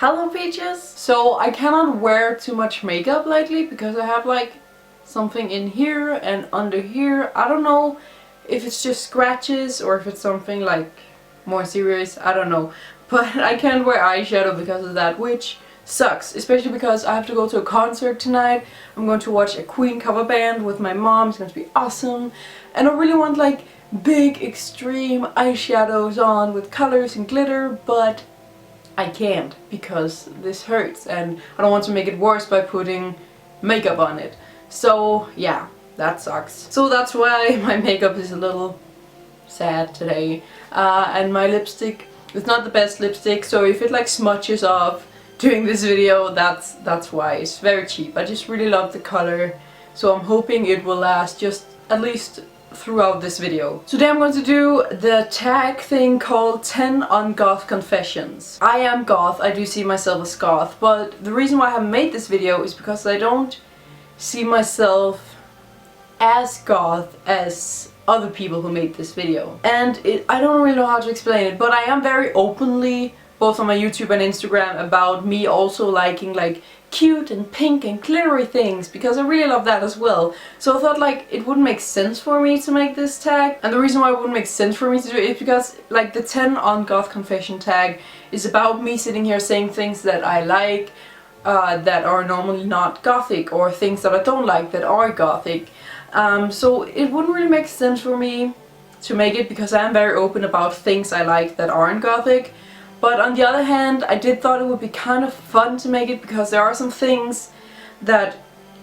Hello Peaches! So I cannot wear too much makeup lately because I have like something in here and under here. I don't know if it's just scratches or if it's something like more serious, I don't know. But I can't wear eyeshadow because of that, which sucks, especially because I have to go to a concert tonight. I'm going to watch a Queen cover band with my mom. It's going to be awesome. And I really want like big extreme eyeshadows on with colors and glitter, but I can't because this hurts and I don't want to make it worse by putting makeup on it. So yeah, that sucks. So that's why my makeup is a little sad today. And my lipstick is not the best lipstick, so if it like smudges off during this video, that's why. It's very cheap. I just really love the color, so I'm hoping it will last just at least throughout this video. Today I'm going to do the tag thing called 10 Ungoth Confessions. I am goth, I do see myself as goth, but the reason why I haven't made this video is because I don't see myself as goth as other people who made this video. And I don't really know how to explain it, but I am very openly, both on my YouTube and Instagram, about me also liking like cute and pink and glittery things, because I really love that as well. So I thought like it wouldn't make sense for me to make this tag, and the reason why it wouldn't make sense for me to do it is because like the 10 Ungoth Confession tag is about me sitting here saying things that I like that are normally not gothic, or things that I don't like that are gothic. So it wouldn't really make sense for me to make it because I am very open about things I like that aren't gothic. But on the other hand, I did thought it would be kind of fun to make it because there are some things that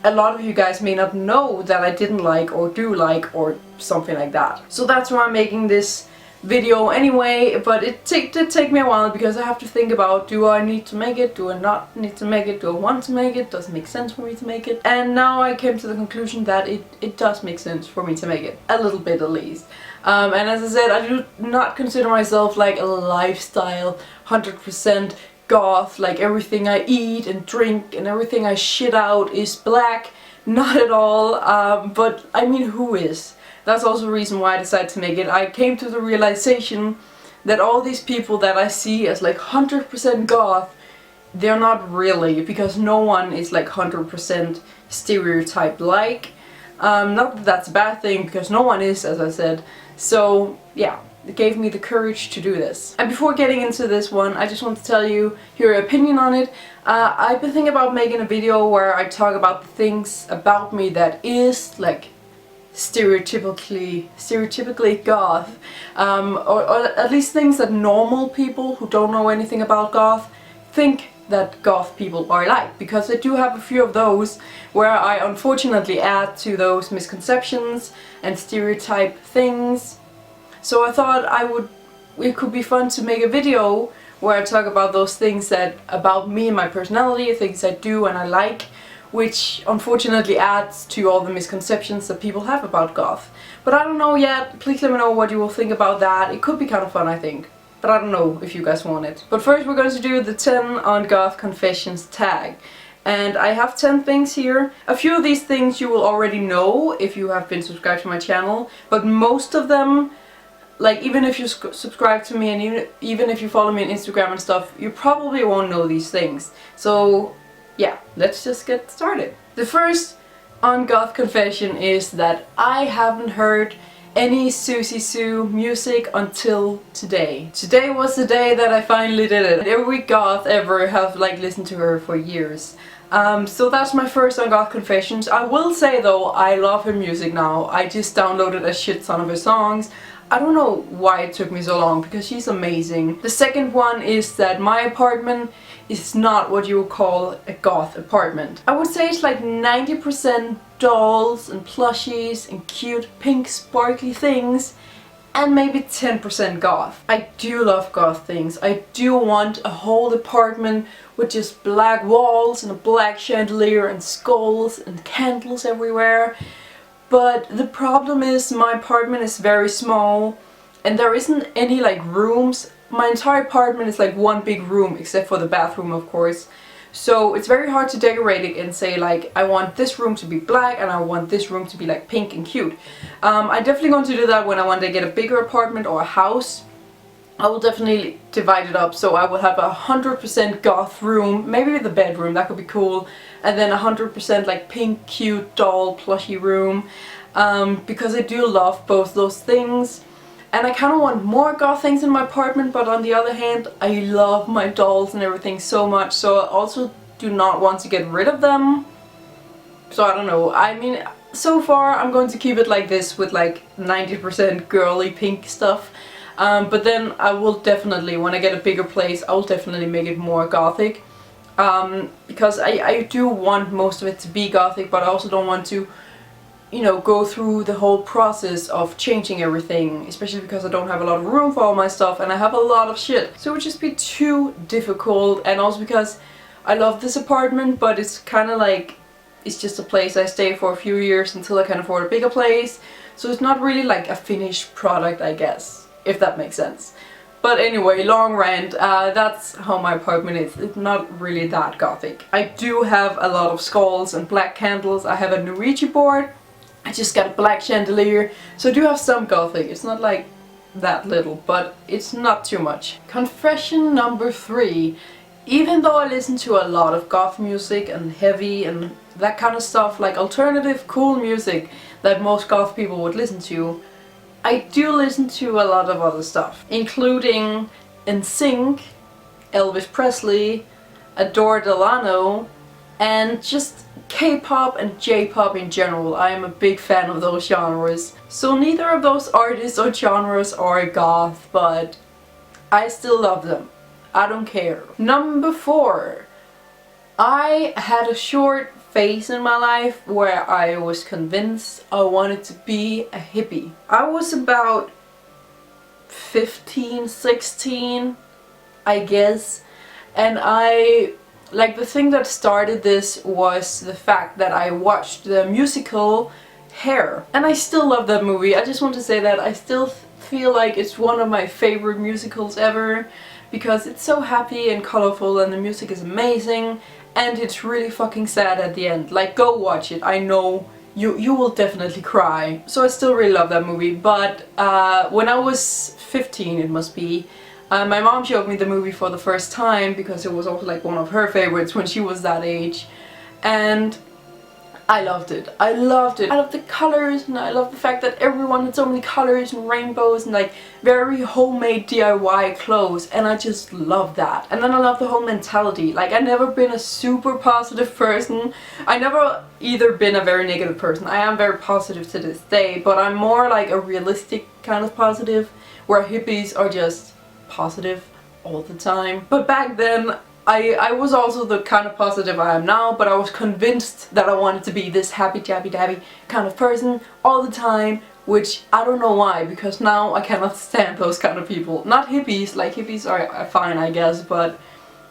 a lot of you guys may not know that I didn't like or do like or something like that. So that's why I'm making this video anyway, but it did take me a while because I have to think about, do I need to make it, do I not need to make it, do I want to make it, does it make sense for me to make it? And now I came to the conclusion that it does make sense for me to make it, a little bit at least. And as I said, I do not consider myself like a lifestyle 100% goth, like everything I eat and drink and everything I shit out is black. Not at all, but I mean, who is? That's also the reason why I decided to make it. I came to the realization that all these people that I see as like 100% goth, they're not really, because no one is like 100% stereotype like. Not that that's a bad thing, because no one is, as I said. So yeah, it gave me the courage to do this. And before getting into this one, I just want to tell you your opinion on it. I've been thinking about making a video where I talk about the things about me that is like stereotypically goth, or at least things that normal people who don't know anything about goth think that goth people are like, because I do have a few of those where I unfortunately add to those misconceptions and stereotype things. So I thought it could be fun to make a video where I talk about those things that about me and my personality, things I do and I like, which unfortunately adds to all the misconceptions that people have about goth. But I don't know yet. Please let me know what you will think about that. It could be kind of fun, I think. But I don't know if you guys want it. But first we're going to do the 10 Ungoth Confessions tag. And I have 10 things here. A few of these things you will already know if you have been subscribed to my channel. But most of them, like even if you subscribe to me and even if you follow me on Instagram and stuff, you probably won't know these things. So yeah, let's just get started. The first Ungoth confession is that I haven't heard any Susie Sue music until today. Today was the day that I finally did it. Every goth ever have like listened to her for years. So that's my first Ungoth confessions. I will say though, I love her music now. I just downloaded a shit ton of her songs. I don't know why it took me so long, because she's amazing. The second one is that my apartment is not what you would call a goth apartment. I would say it's like 90% dolls and plushies and cute pink sparkly things, and maybe 10% goth. I do love goth things. I do want a whole apartment with just black walls and a black chandelier and skulls and candles everywhere. But the problem is my apartment is very small and there isn't any like rooms. My entire apartment is like one big room except for the bathroom, of course. So it's very hard to decorate it and say like, I want this room to be black and I want this room to be like pink and cute. I'm definitely going to do that when I want to get a bigger apartment or a house. I will definitely divide it up, so I will have 100% goth room, maybe the bedroom, that could be cool, and then 100% like pink, cute, doll, plushy room, because I do love both those things. And I kind of want more goth things in my apartment, but on the other hand, I love my dolls and everything so much, so I also do not want to get rid of them. So I don't know, I mean, so far I'm going to keep it like this with like 90% girly pink stuff. But then I will definitely, when I get a bigger place, I will definitely make it more gothic. Because I do want most of it to be gothic, but I also don't want to, you know, go through the whole process of changing everything, especially because I don't have a lot of room for all my stuff and I have a lot of shit. So it would just be too difficult, and also because I love this apartment, but it's kind of like, it's just a place I stay for a few years until I can afford a bigger place. So it's not really like a finished product, I guess, if that makes sense. But anyway, long rant, that's how my apartment is. It's not really that gothic. I do have a lot of skulls and black candles. I have a new Ouija board. I just got a black chandelier. So I do have some gothic. It's not like that little, but it's not too much. Confession number 3. Even though I listen to a lot of goth music and heavy and that kind of stuff, like alternative cool music that most goth people would listen to, I do listen to a lot of other stuff, including NSYNC, Elvis Presley, Adore Delano, and just K-pop and J-pop in general. I am a big fan of those genres. So neither of those artists or genres are goth, but I still love them. I don't care. Number 4. I had a short phase in my life where I was convinced I wanted to be a hippie. I was about 15, 16, I guess, and the thing that started this was the fact that I watched the musical Hair, and I still love that movie. I just want to say that I still feel like it's one of my favorite musicals ever, because it's so happy and colorful and the music is amazing. And it's really fucking sad at the end. Like, go watch it. I know you will definitely cry. So I still really love that movie. But when I was 15, it must be, my mom showed me the movie for the first time because it was also like one of her favorites when she was that age. And I loved it. I loved it. I love the colors, and I love the fact that everyone had so many colors and rainbows and like very homemade DIY clothes, and I just love that. And then I love the whole mentality. Like, I've never been a super positive person. I never either been a very negative person. I am very positive to this day, but I'm more like a realistic kind of positive, where hippies are just positive all the time. But back then, I was also the kind of positive I am now, but I was convinced that I wanted to be this happy jabby dabby kind of person all the time, which I don't know why, because now I cannot stand those kind of people. Not hippies, like hippies are fine I guess, but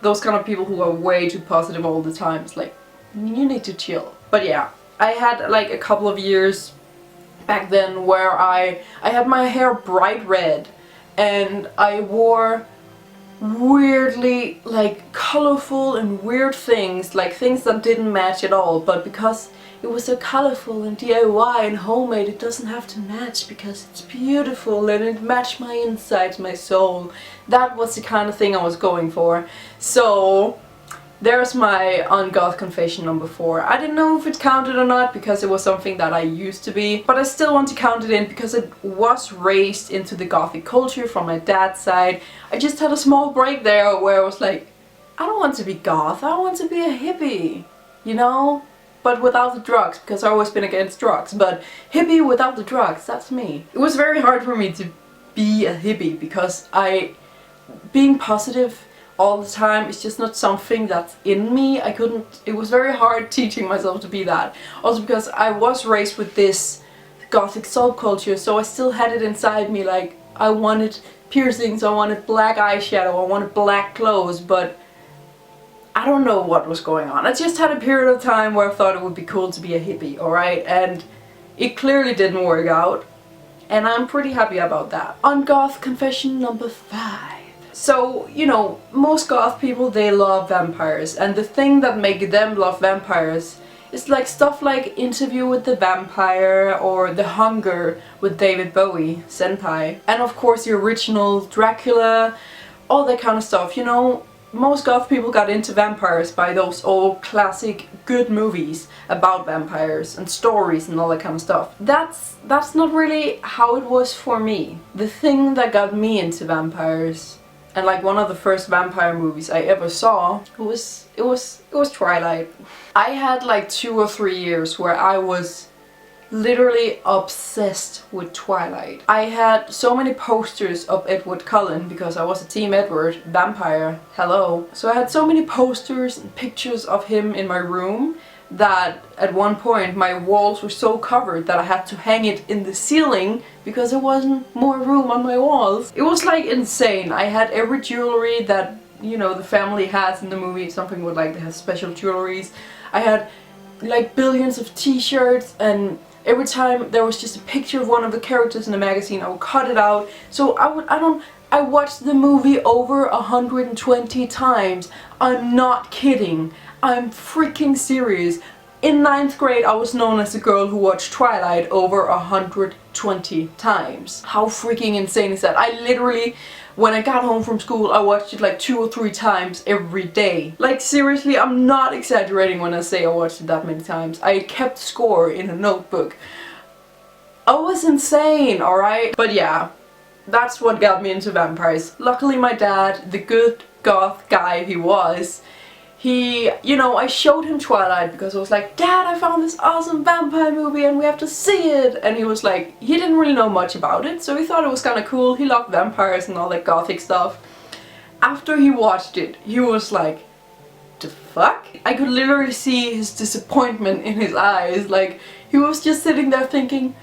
those kind of people who are way too positive all the time, it's like, you need to chill. But yeah, I had like a couple of years back then where I had my hair bright red, and I wore weirdly like colorful and weird things, like things that didn't match at all, but because it was so colorful and DIY and homemade, it doesn't have to match because it's beautiful and it matched my insides, my soul. That was the kind of thing I was going for. So there's my Ungoth Confession number 4. I didn't know if it counted or not because it was something that I used to be, but I still want to count it in because it was raised into the gothic culture from my dad's side. I just had a small break there where I was like, I don't want to be goth, I want to be a hippie, you know? But without the drugs, because I've always been against drugs, but hippie without the drugs, that's me. It was very hard for me to be a hippie because being positive all the time is just not something that's in me. It was very hard teaching myself to be that. Also because I was raised with this gothic subculture, so I still had it inside me, like I wanted piercings, I wanted black eyeshadow, I wanted black clothes, but I don't know what was going on. I just had a period of time where I thought it would be cool to be a hippie, alright? And it clearly didn't work out, and I'm pretty happy about that. Ungoth Confession number 5. So, you know, most goth people, they love vampires, and the thing that makes them love vampires It's like stuff like Interview with the Vampire or The Hunger with David Bowie, Senpai. And of course the original Dracula, all that kind of stuff, you know. Most goth people got into vampires by those old classic good movies about vampires and stories and all that kind of stuff. That's not really how it was for me. The thing that got me into vampires, and like one of the first vampire movies I ever saw, it was Twilight. I had like 2 or 3 years where I was literally obsessed with Twilight. I had so many posters of Edward Cullen because I was a Team Edward vampire. Hello. So I had so many posters and pictures of him in my room that at one point my walls were so covered that I had to hang it in the ceiling because there wasn't more room on my walls. It was like insane. I had every jewelry that, you know, the family has in the movie. Something with like they have special jewelries. I had like billions of t-shirts, and every time there was just a picture of one of the characters in the magazine, I would cut it out. So I watched the movie over 120 times. I'm not kidding. I'm freaking serious. In 9th grade, I was known as the girl who watched Twilight over 120 times. How freaking insane is that? I literally, when I got home from school, I watched it like 2 or 3 times every day. Like seriously, I'm not exaggerating when I say I watched it that many times. I kept score in a notebook. I was insane, alright? But yeah, that's what got me into vampires. Luckily my dad, the good goth guy he was, you know, I showed him Twilight because I was like, Dad, I found this awesome vampire movie and we have to see it. And he was like, he didn't really know much about it, so he thought it was kind of cool. He loved vampires and all that gothic stuff. After he watched it, he was like, the fuck? I could literally see his disappointment in his eyes. Like, he was just sitting there thinking,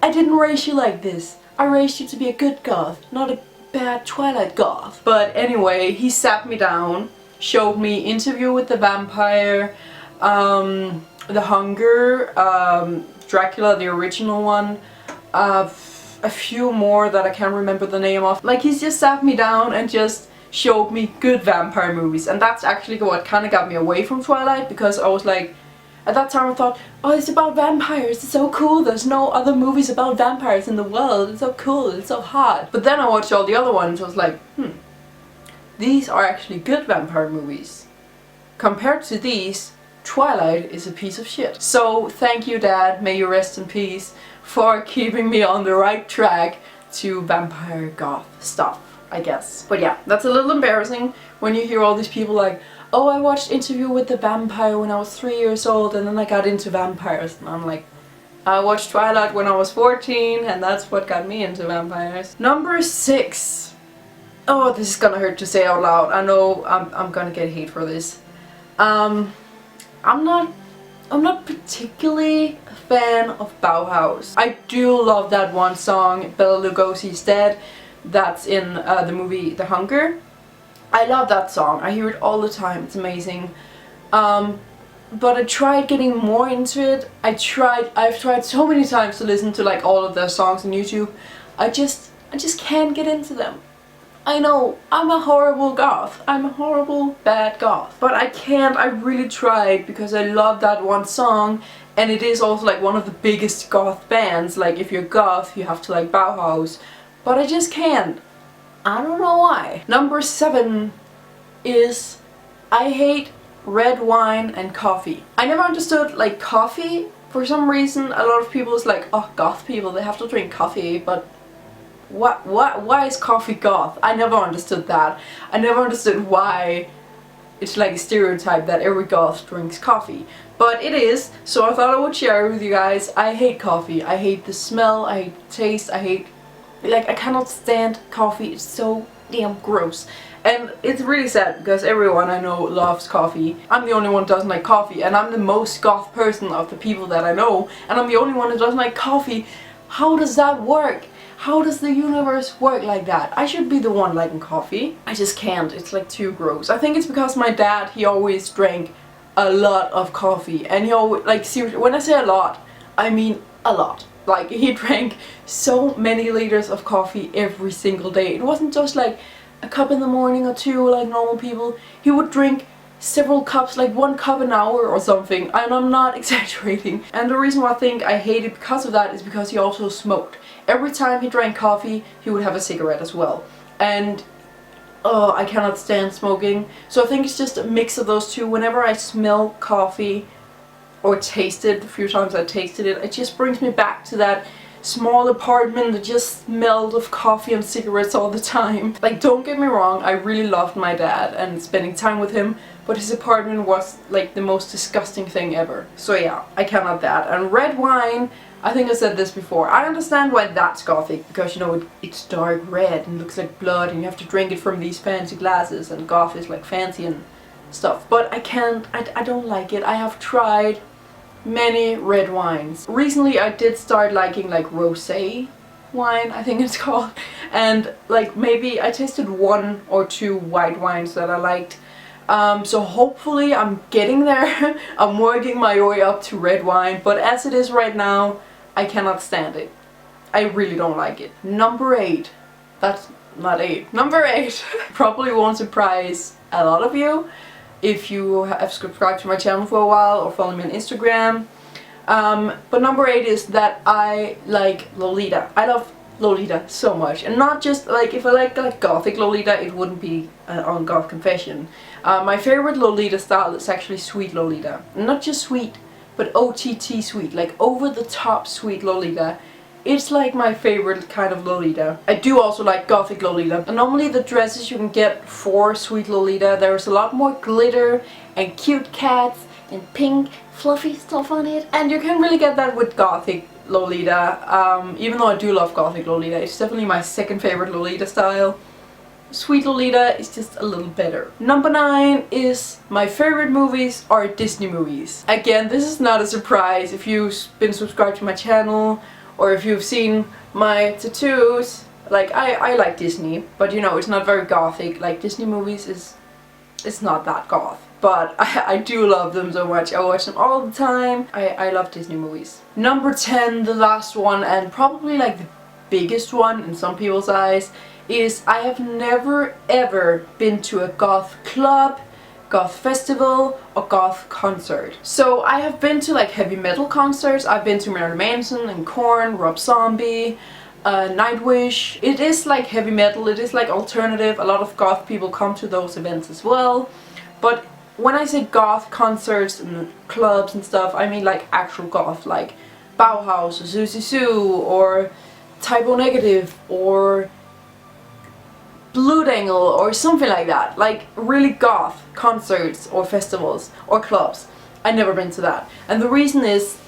I didn't raise you like this. I raised you to be a good goth, not a bad Twilight goth. But anyway, he sat me down, showed me Interview with the Vampire, The Hunger, Dracula, the original one, a few more that I can't remember the name of. Like, he's just sat me down and just showed me good vampire movies, and that's actually what kind of got me away from Twilight, because I was like, at that time I thought, oh, it's about vampires, it's so cool, there's no other movies about vampires in the world, it's so cool, it's so hot. But then I watched all the other ones, I was like, these are actually good vampire movies. Compared to these, Twilight is a piece of shit. So thank you, Dad, may you rest in peace, for keeping me on the right track to vampire goth stuff, I guess. But yeah, that's a little embarrassing when you hear all these people like, oh, I watched Interview with the Vampire when I was 3 years old and then I got into vampires. And I'm like, I watched Twilight when I was 14 and that's what got me into vampires. Number 6. Oh, this is gonna hurt to say out loud. I know I'm gonna get hate for this. I'm not particularly a fan of Bauhaus. I do love that one song, Bela Lugosi's Dead, that's in the movie The Hunger. I love that song. I hear it all the time. It's amazing. But I tried getting more into it. I've tried so many times to listen to like all of their songs on YouTube. I just can't get into them. I know, I'm a horrible goth. I'm a horrible, bad goth. But I can't, I really tried because I love that one song, and it is also like one of the biggest goth bands. Like if you're goth, you have to like Bauhaus. But I just can't. I don't know why. Number 7 is I hate red wine and coffee. I never understood like coffee. For some reason, a lot of people is like, oh, goth people, they have to drink coffee, but why is coffee goth? I never understood that. I never understood why it's like a stereotype that every goth drinks coffee. But it is, so I thought I would share it with you guys. I hate coffee. I hate the smell, I hate the taste, I cannot stand coffee. It's so damn gross. And it's really sad because everyone I know loves coffee. I'm the only one who doesn't like coffee, and I'm the most goth person of the people that I know, and I'm the only one who doesn't like coffee. How does that work? How does the universe work like that? I should be the one liking coffee. I just can't. It's like too gross. I think it's because my dad, he always drank a lot of coffee, and he always, like, seriously, when I say a lot, I mean a lot. Like, he drank so many liters of coffee every single day. It wasn't just like a cup in the morning or two like normal people. He would drink several cups, like 1 cup an hour or something, and I'm not exaggerating. And the reason why I think I hate it because of that is because he also smoked. Every time he drank coffee, he would have a cigarette as well. And I cannot stand smoking. So I think it's just a mix of those two. Whenever I smell coffee or taste it, the few times I tasted it, it just brings me back to that small apartment that just smelled of coffee and cigarettes all the time. Like, don't get me wrong, I really loved my dad and spending time with him, but his apartment was like the most disgusting thing ever. So yeah, I cannot that. And red wine, I think I said this before, I understand why that's gothic, because you know it's dark red and looks like blood and you have to drink it from these fancy glasses and goth is like fancy and stuff. But I don't like it. I have tried many red wines. Recently I did start liking like rosé wine, I think it's called, and like maybe I tasted 1 or 2 white wines that I liked. So hopefully I'm getting there. I'm working my way up to red wine, but as it is right now, I cannot stand it. I really don't like it. Number 8. That's not 8. Number 8 probably won't surprise a lot of you if you have subscribed to my channel for a while or follow me on Instagram. But number 8 is that I like Lolita. I love Lolita so much, and not just like, if I like gothic Lolita, it wouldn't be Ungoth Confession. My favorite Lolita style is actually sweet Lolita. Not just sweet, but OTT sweet, like over the top sweet Lolita. It's like my favorite kind of Lolita. I do also like gothic Lolita. And normally the dresses you can get for sweet Lolita, there's a lot more glitter and cute cats and pink fluffy stuff on it. And you can really get that with gothic Lolita. Even though I do love gothic Lolita, it's definitely my second favorite Lolita style. Sweet Lolita is just a little better. Number 9 is my favorite movies are Disney movies. Again, this is not a surprise if you've been subscribed to my channel or if you've seen my tattoos. Like, I like Disney, but you know, it's not very gothic. Like, Disney movies it's not that goth. But I do love them so much. I watch them all the time. I love Disney movies. Number 10, the last one, and probably like the biggest one in some people's eyes, is I have never ever been to a goth club, goth festival, or goth concert. So I have been to like heavy metal concerts. I've been to Marilyn Manson and Korn, Rob Zombie, Nightwish. It is like heavy metal, it is like alternative. A lot of goth people come to those events as well. But when I say goth concerts and clubs and stuff, I mean like actual goth, like Bauhaus or Susie Sue or Typo Negative or Blue Dangle or something like that. Like really goth concerts or festivals or clubs. I've never been to that. And the reason is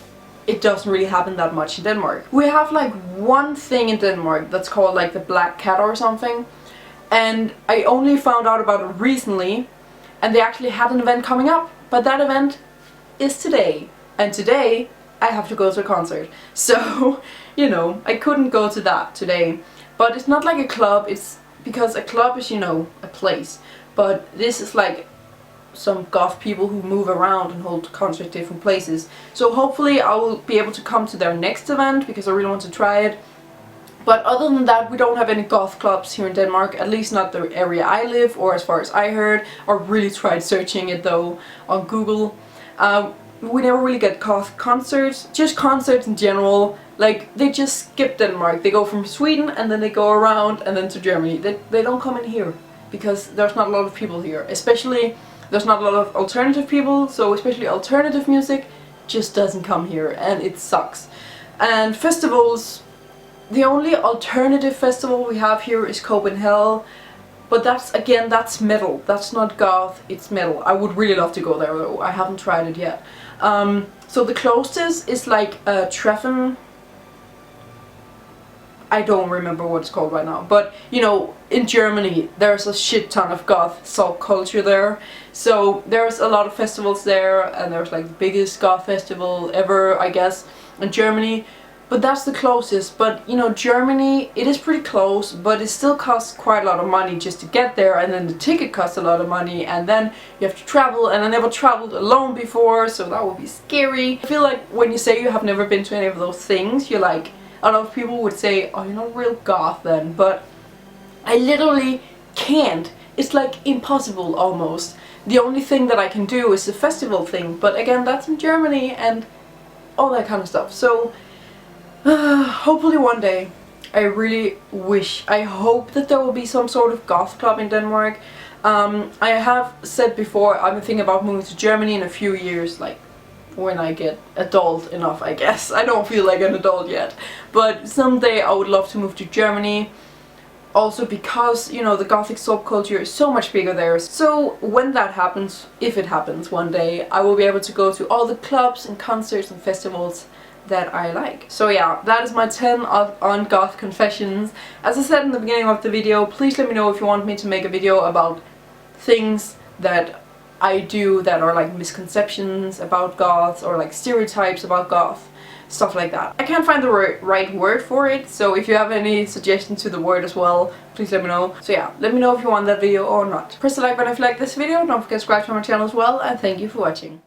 it doesn't really happen that much in Denmark. We have like one thing in Denmark that's called like the Black Cat or something. And I only found out about it recently. And they actually had an event coming up. But that event is today. And today I have to go to a concert. So, you know, I couldn't go to that today. But it's not like a club, it's because a club is, you know, a place. But this is like some goth people who move around and hold concerts at different places. So hopefully I will be able to come to their next event because I really want to try it. But other than that, we don't have any goth clubs here in Denmark, at least not the area I live, or as far as I heard. I really tried searching it though on Google. We never really get goth concerts, just concerts in general. Like, they just skip Denmark. They go from Sweden and then they go around and then to Germany. They don't come in here because there's not a lot of people here. Especially, there's not a lot of alternative people, so especially alternative music just doesn't come here and it sucks. And festivals, the only alternative festival we have here is Copenhagen. But that's, again, that's metal. That's not goth, it's metal. I would really love to go there though. I haven't tried it yet. So the closest is like Treffen. I don't remember what it's called right now. But, you know, in Germany, there's a shit ton of goth subculture there. So there's a lot of festivals there, and there's like the biggest goth festival ever, I guess, in Germany. But that's the closest. But, you know, Germany, it is pretty close, but it still costs quite a lot of money just to get there, and then the ticket costs a lot of money, and then you have to travel, and I never traveled alone before, so that would be scary. I feel like when you say you have never been to any of those things, you're like, a lot of people would say, oh, you're not real goth then, but I literally can't. It's like impossible almost the only thing that I can do is the festival thing, but again, that's in Germany and all that kind of stuff. So hopefully one day, I hope that there will be some sort of goth club in Denmark. I have said before, I'm thinking about moving to Germany in a few years, like when I get adult enough, I guess. I don't feel like an adult yet, but someday I would love to move to Germany. Also because, you know, the gothic subculture is so much bigger there. So when that happens, if it happens one day, I will be able to go to all the clubs and concerts and festivals that I like. So yeah, that is my 10 of Ungoth Confessions. As I said in the beginning of the video, please let me know if you want me to make a video about things that I do that are like misconceptions about goths or like stereotypes about goth. Stuff like that. I can't find the right word for it, so if you have any suggestions to the word as well, please let me know. So yeah, let me know if you want that video or not. Press the like button if you like this video, don't forget to subscribe to my channel as well, and thank you for watching.